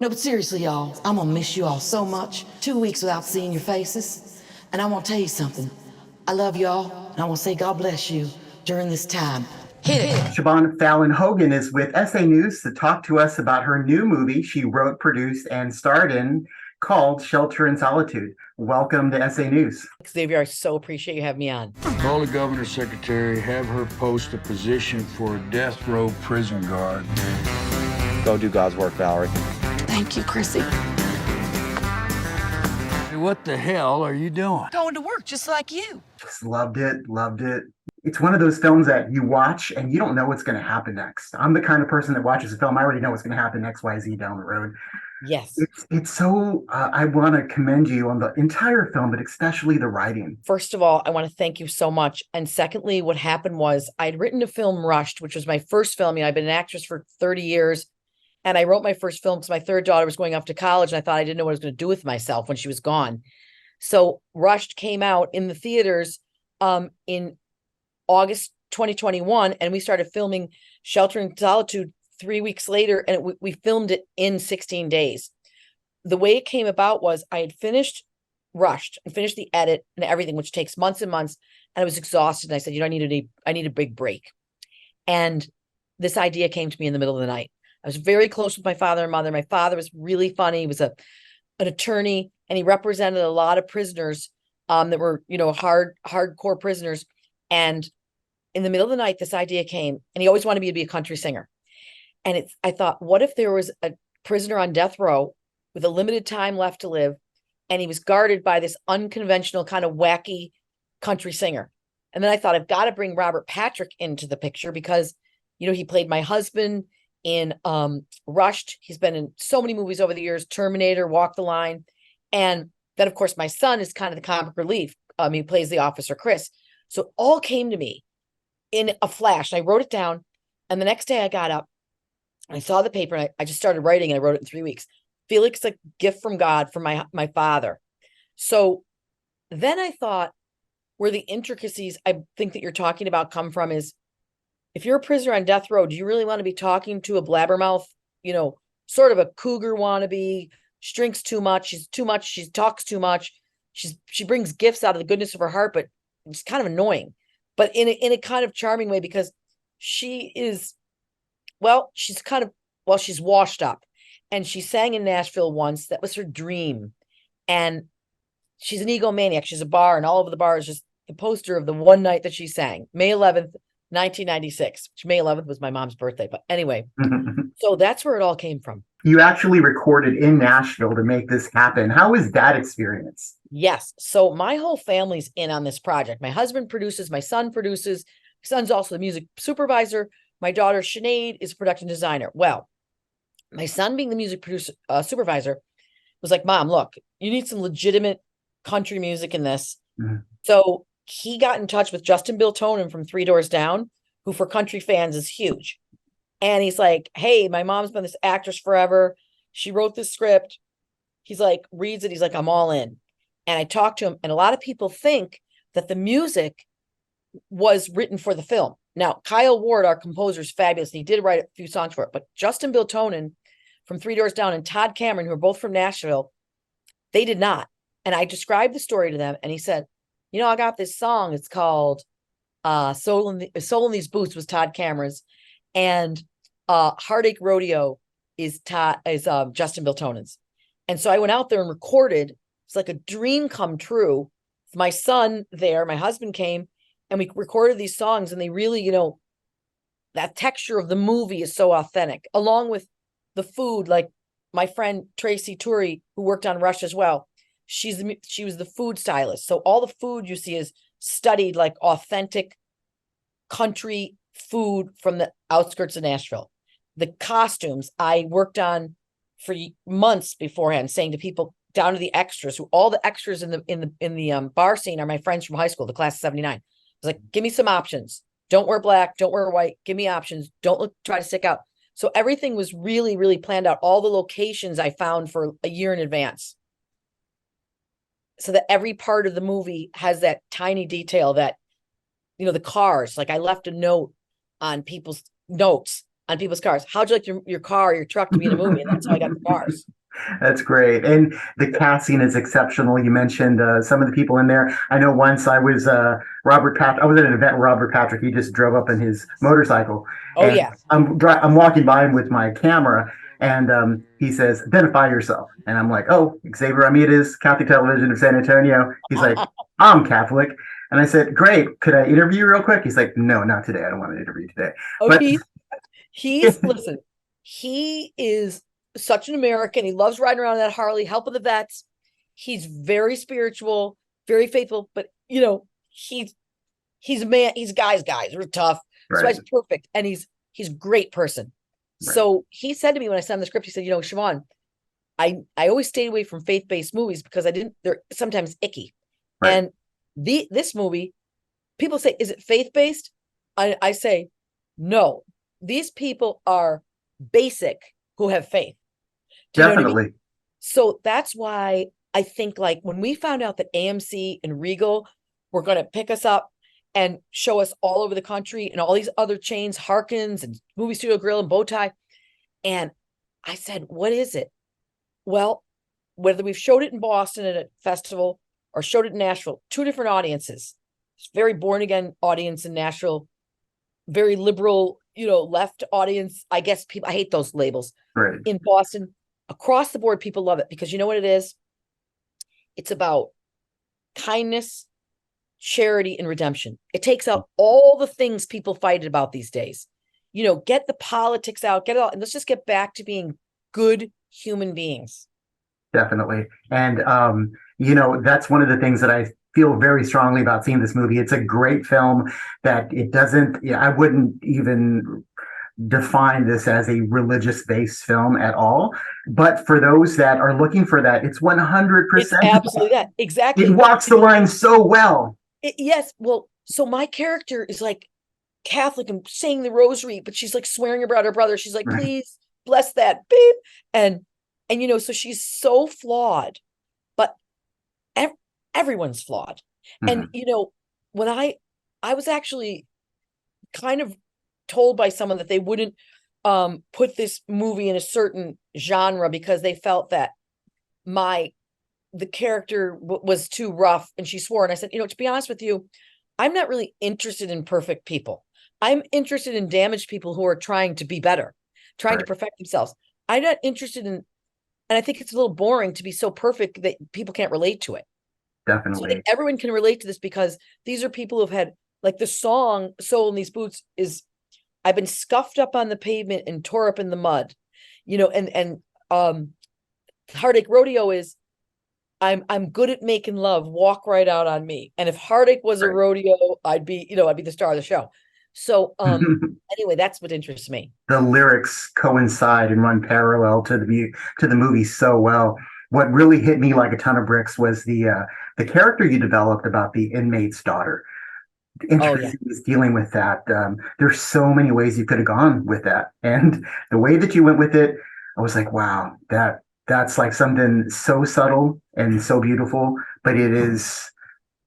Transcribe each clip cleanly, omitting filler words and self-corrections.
No, but seriously, y'all, I'm gonna miss you all so much. 2 weeks without seeing your faces. And I wanna tell you something. I love y'all, and I wanna say God bless you during this time. Hit it. Siobhan Fallon Hogan is with SA News to talk to us about her new movie she wrote, produced, and starred in called Shelter in Solitude. Welcome to SA News. Xavier, I so appreciate you having me on. Call the governor's secretary, have her post a position for a death row prison guard. Go do God's work, Valerie. Thank you, Chrissy. Hey, what the hell are you doing? Going to work just like you. Just loved it, loved it. It's one of those films that you watch and you don't know what's going to happen next. I'm the kind of person that watches a film, I already know what's going to happen X, Y, Z down the road. Yes. It's so, I want to commend you on the entire film, but especially the writing. First of all, I want to thank you so much. And secondly, what happened was I'd written a film, Rushed, which was my first film. I've been an actress for 30 years. And I wrote my first film because my third daughter was going off to college. And I thought I didn't know what I was going to do with myself when she was gone. So Rushed came out in the theaters in August 2021. And we started filming Shelter in Solitude 3 weeks later. And we filmed it in 16 days. The way it came about was I had finished Rushed and finished the edit and everything, which takes months and months. And I was exhausted. And I said, I need a big break. And this idea came to me in the middle of the night. I was very close with my father and mother. My father was really funny. He was an attorney, and he represented a lot of prisoners that were, hardcore prisoners. And in the middle of the night, this idea came, and he always wanted me to be a country singer. And I thought, what if there was a prisoner on death row with a limited time left to live, and he was guarded by this unconventional kind of wacky country singer? And then I thought, I've got to bring Robert Patrick into the picture because, he played my husband in Rushed. He's been in so many movies over the years, Terminator, Walk the Line. And then, of course, my son is kind of the comic relief. He plays the officer, Chris. So it all came to me in a flash. I wrote it down. And the next day I got up and I saw the paper and I just started writing, and I wrote it in 3 weeks. Feel like it's a gift from God, from my father. So then I thought, where the intricacies I think that you're talking about come from is, if you're a prisoner on death row, do you really want to be talking to a blabbermouth, sort of a cougar wannabe? She drinks too much. She talks too much. She brings gifts out of the goodness of her heart, but it's kind of annoying, but in a kind of charming way, because she's washed up, and she sang in Nashville once. That was her dream. And she's an egomaniac. She's a bar, and all over the bar is just the poster of the one night that she sang, May 11th, 1996, which May 11th was my mom's birthday. But anyway, so that's where it all came from. You actually recorded in Nashville to make this happen. How was that experience? Yes. So my whole family's in on this project. My husband produces, my son produces. My son's also the music supervisor. My daughter, Sinead, is a production designer. Well, my son, being the music producer, supervisor, was like, Mom, look, you need some legitimate country music in this. Mm-hmm. So he got in touch with Justin Bill Tonin from Three Doors Down, who for country fans is huge. And he's like, hey, my mom's been this actress forever. She wrote this script. He's like, reads it. He's like, I'm all in. And I talked to him. And a lot of people think that the music was written for the film. Now, Kyle Ward, our composer, is fabulous. And he did write a few songs for it. But Justin Bill Tonin from Three Doors Down and Todd Cameron, who are both from Nashville, they did not. And I described the story to them. And he said, I got this song. It's called Soul in These Boots, was Todd Cameron's. And Heartache Rodeo is Justin Bill Tonin's. And so I went out there and recorded. It's like a dream come true. My son there, my husband came, and we recorded these songs, and they really, that texture of the movie is so authentic, along with the food. Like my friend Tracy Turi, who worked on Rush as well, she was the food stylist. So all the food you see is studied like authentic country food from the outskirts of Nashville. The costumes I worked on for months beforehand, saying to people, down to the extras, who all the extras in the bar scene are my friends from high school, the class of 79. I was like, give me some options. Don't wear black, don't wear white. Give me options. Don't try to stick out. So everything was really, really planned out. All the locations I found for a year in advance, so that every part of the movie has that tiny detail that, the cars, like I left a note on people's notes on people's cars. How'd you like your car, or your truck to be in a movie? And that's how I got the cars. That's great. And the casting is exceptional. You mentioned some of the people in there. I know once I was Robert Patrick. I was at an event with Robert Patrick. He just drove up in his motorcycle. Oh, And yeah. I'm walking by him with my camera, and he says, "Identify yourself." And I'm like, "Oh, Xavier Ramirez, Catholic Television of San Antonio." He's like, "I'm Catholic." And I said, "Great. Could I interview you real quick?" He's like, "No, not today. I don't want to interview today." Oh, But listen, he is such an American. He loves riding around on that Harley, helping the vets. He's very spiritual, very faithful, but he's a man. He's guys. We're tough. Right. So he's perfect. And he's a great person. Right. So he said to me when I sent him the script, he said, Siobhan, I always stayed away from faith-based movies because they're sometimes icky. Right. And this movie, people say, is it faith-based? I say, no, these people are basic who have faith. Do you know what I mean? So that's why I think, like, when we found out that AMC and Regal were going to pick us up and show us all over the country and all these other chains, Harkins and Movie Studio Grill and Bowtie. And I said, what is it? Well, whether we've showed it in Boston at a festival or showed it in Nashville, two different audiences. It's very born again audience in Nashville, very liberal, left audience. I guess people, I hate those labels. Right. In Boston, across the board, people love it because you know what it is? It's about kindness, charity, and redemption. It takes out all the things people fight about these days. Get the politics out, get it all, and let's just get back to being good human beings. Definitely. And, that's one of the things that I feel very strongly about seeing this movie. It's a great film that it doesn't, I wouldn't even define this as a religious-based film at all. But for those that are looking for that, it's 100%. It's absolutely that. Exactly. It walks the line so well. Yes. Well, so my character is like Catholic and saying the rosary, but she's like swearing about her brother. She's like, please bless that, babe. And so she's so flawed, but everyone's flawed. Mm-hmm. And, when I was actually kind of told by someone that they wouldn't put this movie in a certain genre because they felt that the character was too rough, and she swore. And I said, to be honest with you, I'm not really interested in perfect people. I'm interested in damaged people who are trying to be better, trying to perfect themselves. I'm not interested in, and I think it's a little boring to be so perfect that people can't relate to it. Definitely. So I think everyone can relate to this because these are people who've had, like, the song Soul in These Boots is, I've been scuffed up on the pavement and tore up in the mud, and Heartache Rodeo is, I'm good at making love, walk right out on me. And if Heartache was a rodeo, I'd be the star of the show. So anyway, that's what interests me. The lyrics coincide and run parallel to the movie so well. What really hit me like a ton of bricks was the character you developed about the inmate's daughter. Interesting is dealing with that. There's so many ways you could have gone with that, and the way that you went with it, I was like, wow, that's like something so subtle and so beautiful, but it is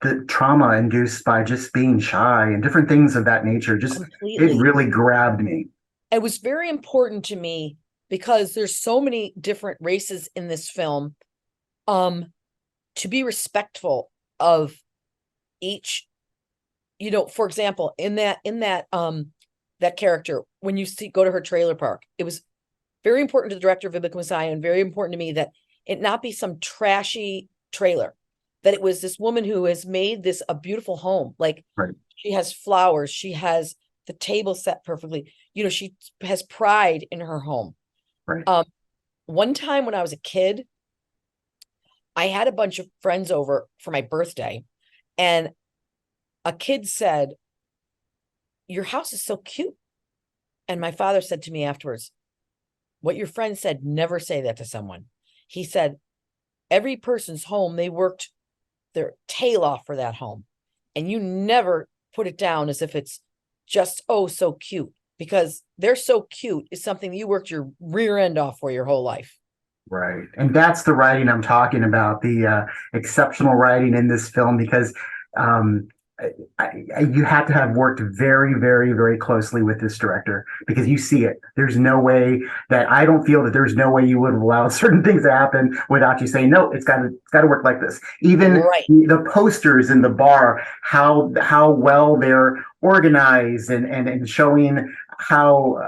the trauma induced by just being shy and different things of that nature. Just completely. It really grabbed me. It was very important to me because there's so many different races in this film. To be respectful of each. For example, in that character, when you go to her trailer park, it was very important to the director, Vivek Messiah, and very important to me that it not be some trashy trailer, that it was this woman who has made this a beautiful home. Like she has flowers, she has the table set perfectly. She has pride in her home. Right. One time when I was a kid, I had a bunch of friends over for my birthday, and a kid said, "Your house is so cute." And my father said to me afterwards, "What your friend said, never say that to someone." He said, "Every person's home, they worked their tail off for that home. And you never put it down as if it's just, oh, so cute, because they're so cute is something that you worked your rear end off for your whole life." Right. And that's the writing I'm talking about, the exceptional writing in this film, because you have to have worked very, very, very closely with this director because you see it. There's no way that I don't feel that there's no way you would have allowed certain things to happen without you saying, no, it's got to work like this. Even Right. the posters in the bar, how well they're organized and showing how,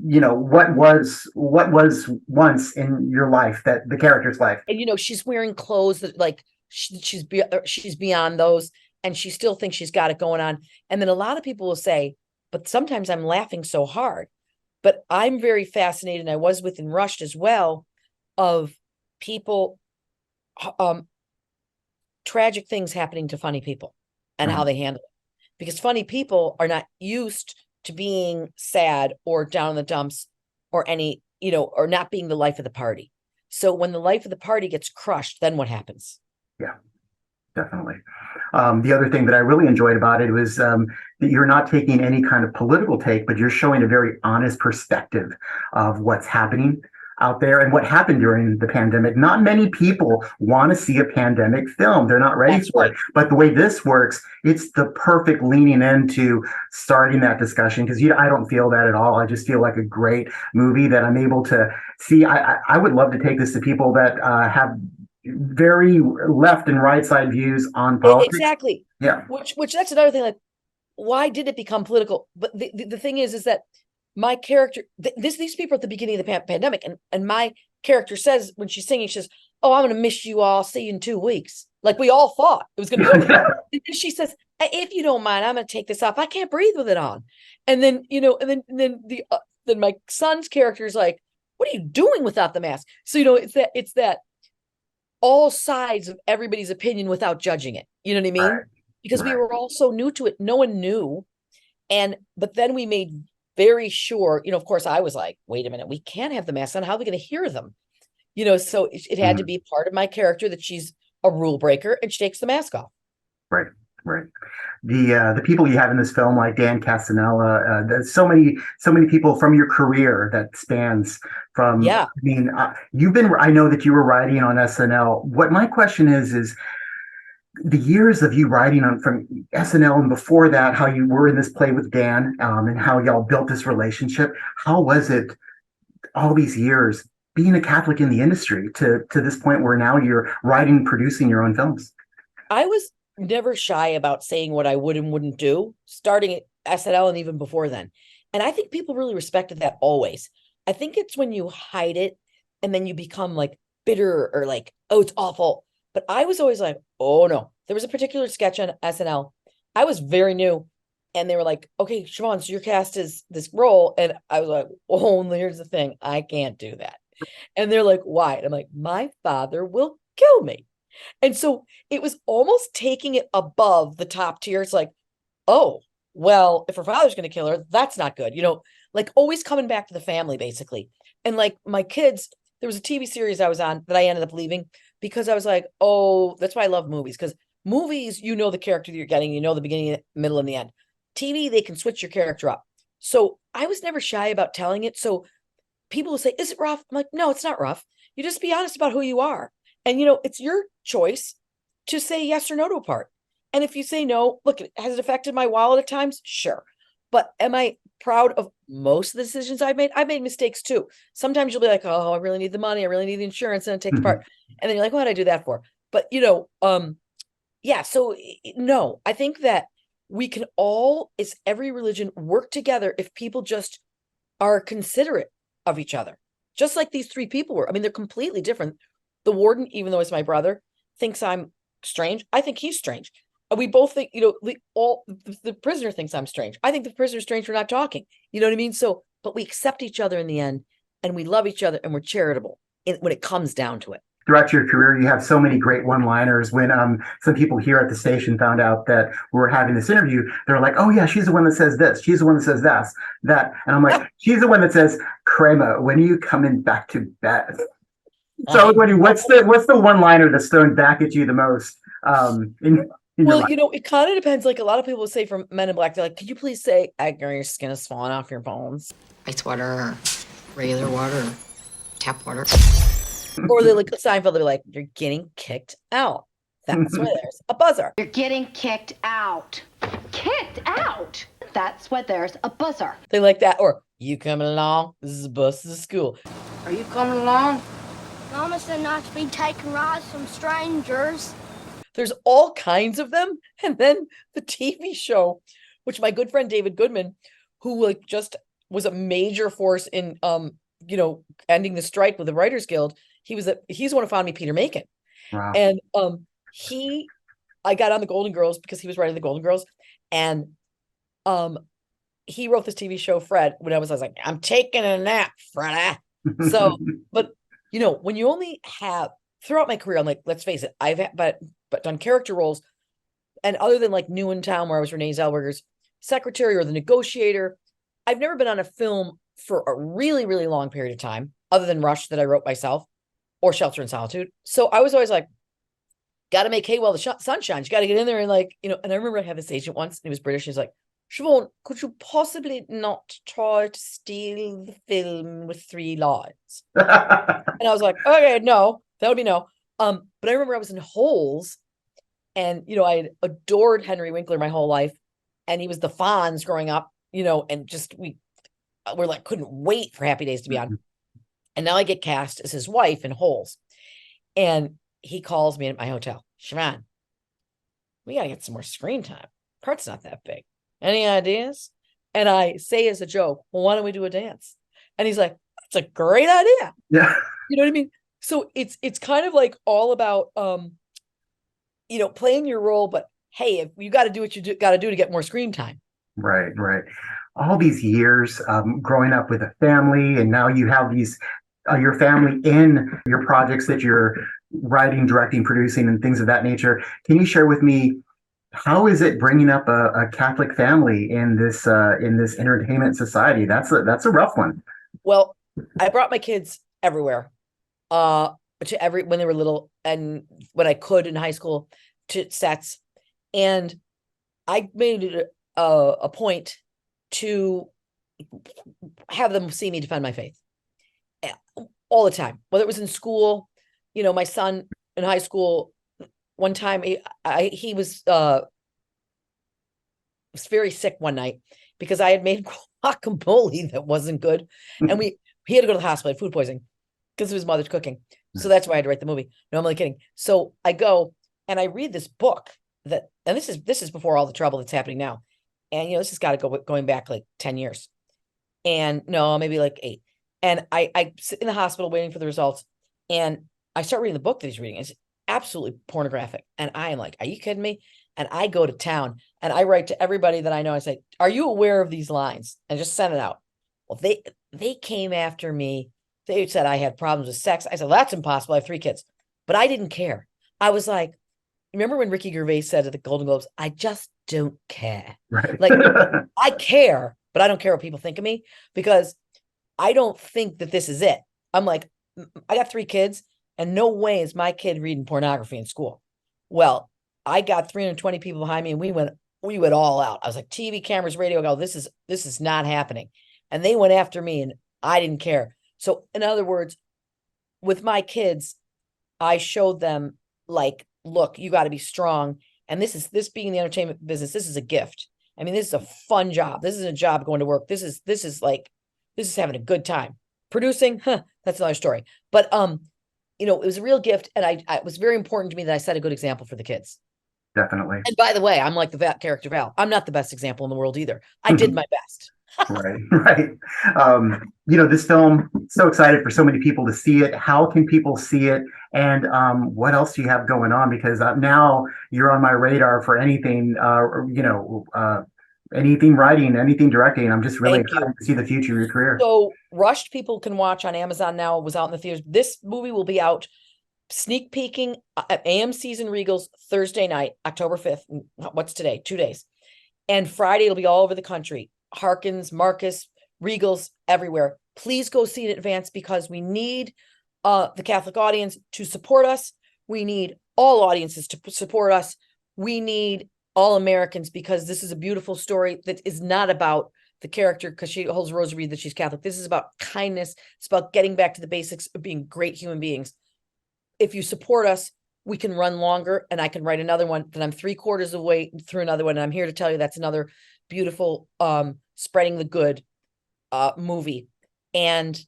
what was once in your life, that the character's life. And she's wearing clothes that like she's beyond those, and she still thinks she's got it going on. And then a lot of people will say, but sometimes I'm laughing so hard. But I'm very fascinated, and I was within Rushed as well, of people, tragic things happening to funny people and how they handle it. Because funny people are not used to being sad or down in the dumps or or not being the life of the party. So when the life of the party gets crushed, then what happens? Yeah, definitely. The other thing that I really enjoyed about it was that you're not taking any kind of political take, but you're showing a very honest perspective of what's happening out there and what happened during the pandemic. Not many people want to see a pandemic film. They're not ready That's for right. it. But the way this works, it's the perfect leaning into starting that discussion, because I don't feel that at all. I just feel like a great movie that I'm able to see. I would love to take this to people that have very left and right side views on politics. Exactly. Yeah. Which that's another thing. Like, why did it become political? But the thing is that my character, these people at the beginning of the pandemic, and my character says when she's singing, she says, "Oh, I'm going to miss you all. See you in 2 weeks." Like we all thought it was going to be over. And then she says, "If you don't mind, I'm going to take this off. I can't breathe with it on." And then then my son's character is like, "What are you doing without the mask?" So it's that all sides of everybody's opinion without judging it. You know what I mean? Right. Because we Right. were all so new to it. No one knew. But then we made very sure, of course I was like, wait a minute, we can't have the masks on. How are we going to hear them? So it had to be part of my character that she's a rule breaker and she takes the mask off. Right. Right. The people you have in this film, like Dan Castanella, there's so many people from your career that spans from. Yeah. I mean, I know that you were writing on SNL. What my question is the years of you writing on from SNL and before that, how you were in this play with Dan, and how y'all built this relationship. How was it all these years being a Catholic in the industry to this point where now you're writing and producing your own films? I was never shy about saying what I would and wouldn't do, starting at SNL and even before then. And I think people really respected that always. I think it's when you hide it and then you become like bitter or like, oh, it's awful. But I was always like, oh no. There was a particular sketch on SNL. I was very new. And they were like, okay, Siobhan, so your cast is this role. And I was like, oh, here's the thing. I can't do that. And they're like, why? And I'm like, my father will kill me. And so it was almost taking it above the top tier. It's like, oh, well, if her father's going to kill her, that's not good. Like always coming back to the family, basically. And like my kids, there was a TV series I was on that I ended up leaving because I was like, oh, that's why I love movies. Because movies, the character that you're getting, the beginning, middle, and the end. TV, they can switch your character up. So I was never shy about telling it. So people will say, is it rough? I'm like, no, it's not rough. You just be honest about who you are. And, it's your choice to say yes or no to a part. And if you say no, look, has it affected my wallet at times? Sure. But am I proud of most of the decisions I've made? I've made mistakes too. Sometimes you'll be like, oh, I really need the money. I really need the insurance. And it takes part. And then you're like, what did I do that for? But, yeah. So no, I think that we can all, as every religion, work together if people just are considerate of each other. Just like these three people were. I mean, they're completely different. The warden, even though it's my brother, thinks I'm strange. I think he's strange. We both think, the prisoner thinks I'm strange. I think the prisoner's strange for not talking. You know what I mean? So, but we accept each other in the end, and we love each other, and we're charitable when it comes down to it. Throughout your career, you have so many great one-liners. When some people here at the station found out that we were having this interview, they're like, "Oh yeah, she's the one that says this. She's the one that says that," and I'm like, "She's the one that says, Crema, when are you coming back to bed?" So I was wondering, what's the one-liner that's thrown back at you the most? In well, it kind of depends. Like a lot of people would say from Men in Black, they're like, "Could you please say, Agner, your skin is falling off your bones?" Ice water, regular water, tap water. Or they like Seinfeld, they're like, "You're getting kicked out." That's why there's a buzzer. You're getting kicked out. Kicked out? That's why there's a buzzer. They like that. Or, you coming along? This is a bus to school. Are you coming along? Mama said not to be taking rides from strangers. There's all kinds of them. And then the TV show, which my good friend David Goodman, who like just was a major force in ending the strike with the Writers Guild, he's the one who found me Peter Macon. Wow. And I got on the Golden Girls because he was writing the Golden Girls, and he wrote this TV show, Fred, when I was like, I'm taking a nap, Fred. So, but when you only have, throughout my career, I'm like, let's face it, I've had, but done character roles, and other than like New in Town, where I was Renee Zellweger's secretary, or The Negotiator, I've never been on a film for a really, really long period of time, other than Rush that I wrote myself, or Shelter in Solitude. So I was always like, got to make hay while the sun shines. You got to get in there and and I remember I had this agent once, and he was British. He's like, Siobhan, could you possibly not try to steal the film with 3 lines? And I was like, okay, no, that would be no. But I remember I was in Holes, and, I had adored Henry Winkler my whole life, and he was the Fonz growing up, and just, we're like, couldn't wait for Happy Days to be on. And now I get cast as his wife in Holes. And he calls me at my hotel. Siobhan, we got to get some more screen time. Part's not that big. Any ideas? And I say as a joke, well, why don't we do a dance? And he's like, that's a great idea. Yeah. You know what I mean? So it's kind of like all about, playing your role, but hey, if you got to do what you got to do to get more screen time. Right. All these years growing up with a family, and now you have your family in your projects that you're writing, directing, producing, and things of that nature. Can you share with me, how is it bringing up a Catholic family in this entertainment society? That's a rough one. Well, I brought my kids everywhere, when they were little, and when I could in high school, to sets, and I made it a point to have them see me defend my faith all the time, whether it was in school. My son in high school, one time he was very sick one night because I had made guacamole that wasn't good, and he had to go to the hospital, had food poisoning because of his mother's cooking. So that's why I had to write the movie. No, I'm only kidding. So I go and I read this book and this is before all the trouble that's happening now, and this has got to going back like 10 years, and no, maybe like 8. And I sit in the hospital waiting for the results, and I start reading the book that he's reading. It's absolutely pornographic. And I am like, are you kidding me? And I go to town and I write to everybody that I know. I say, are you aware of these lines? And just send it out. Well, they came after me. They said I had problems with sex. I said, well, that's impossible. I have 3 kids. But I didn't care. I was like, remember when Ricky Gervais said at the Golden Globes, I just don't care. Right. Like, I care, but I don't care what people think of me, because I don't think that this is it. I'm like, I got 3 kids, and no way is my kid reading pornography in school. Well, I got 320 people behind me, and we went all out. I was like, TV, cameras, radio, go, this is not happening. And they went after me, and I didn't care. So in other words, with my kids, I showed them, like, look, you got to be strong. And this being the entertainment business, this is a gift. I mean, this is a fun job. This isn't a job going to work. This is having a good time. Producing, that's another story. But it was a real gift, and it was very important to me that I set a good example for the kids. Definitely. And by the way, I'm like the character Val. I'm not the best example in the world either. I did my best. Right. This film, so excited for so many people to see it. How can people see it? And what else do you have going on? Because now you're on my radar for anything, anything writing, anything directing. I'm just really excited to see the future of your career. So Rushed, people can watch on Amazon now. It was out in the theaters. This movie will be out, sneak peeking at AMC's and Regal's Thursday night, October 5th. What's today? 2 days. And Friday, it'll be all over the country. Harkins, Marcus, Regals, everywhere. Please go see it in advance, because we need the Catholic audience to support us. We need all audiences to support us. We need all Americans, because this is a beautiful story that is not about the character because she holds a rosary that she's Catholic. This is about kindness. It's about getting back to the basics of being great human beings. If you support us, we can run longer and I can write another one, then I'm 3/4 of the way through another one. And I'm here to tell you that's another beautiful spreading the good movie. And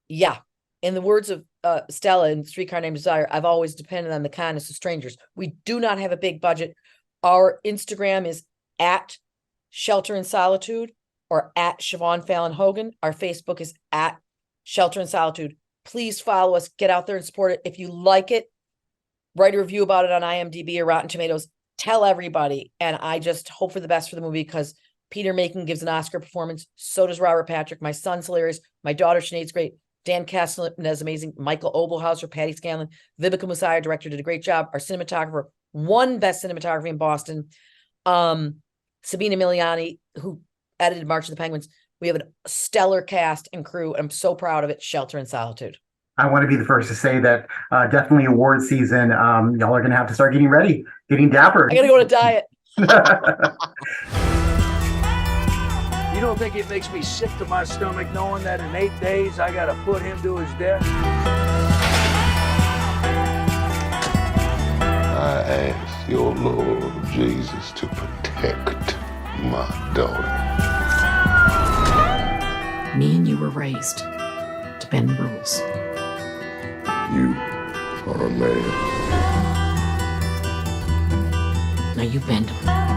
yeah, in the words of Stella in Streetcar Named Desire, I've always depended on the kindness of strangers. We do not have a big budget. Our Instagram is at Shelter in Solitude or at Siobhan Fallon Hogan. Our Facebook is at Shelter in Solitude. Please follow us, get out there and support it. If you like it, write a review about it on IMDb or Rotten Tomatoes. Tell everybody. And I just hope for the best for the movie because Peter Macon gives an Oscar performance. So does Robert Patrick. My son's hilarious. My daughter Sinead's great. Dan Castellan is amazing. Michael Oberhauser, Patty Scanlon, Vivica Messiah, director, did a great job. Our cinematographer won Best Cinematography in Boston. Sabina Miliani, who edited March of the Penguins. We have a stellar cast and crew. I'm so proud of it. Shelter in Solitude. I want to be the first to say that definitely award season. Y'all are going to have to start getting ready, getting dapper. I got to go on a diet. You don't think it makes me sick to my stomach knowing that in 8 days I gotta put him to his death? I ask your Lord Jesus to protect my daughter. Me and you were raised to bend the rules. You are a man. Now you bend them.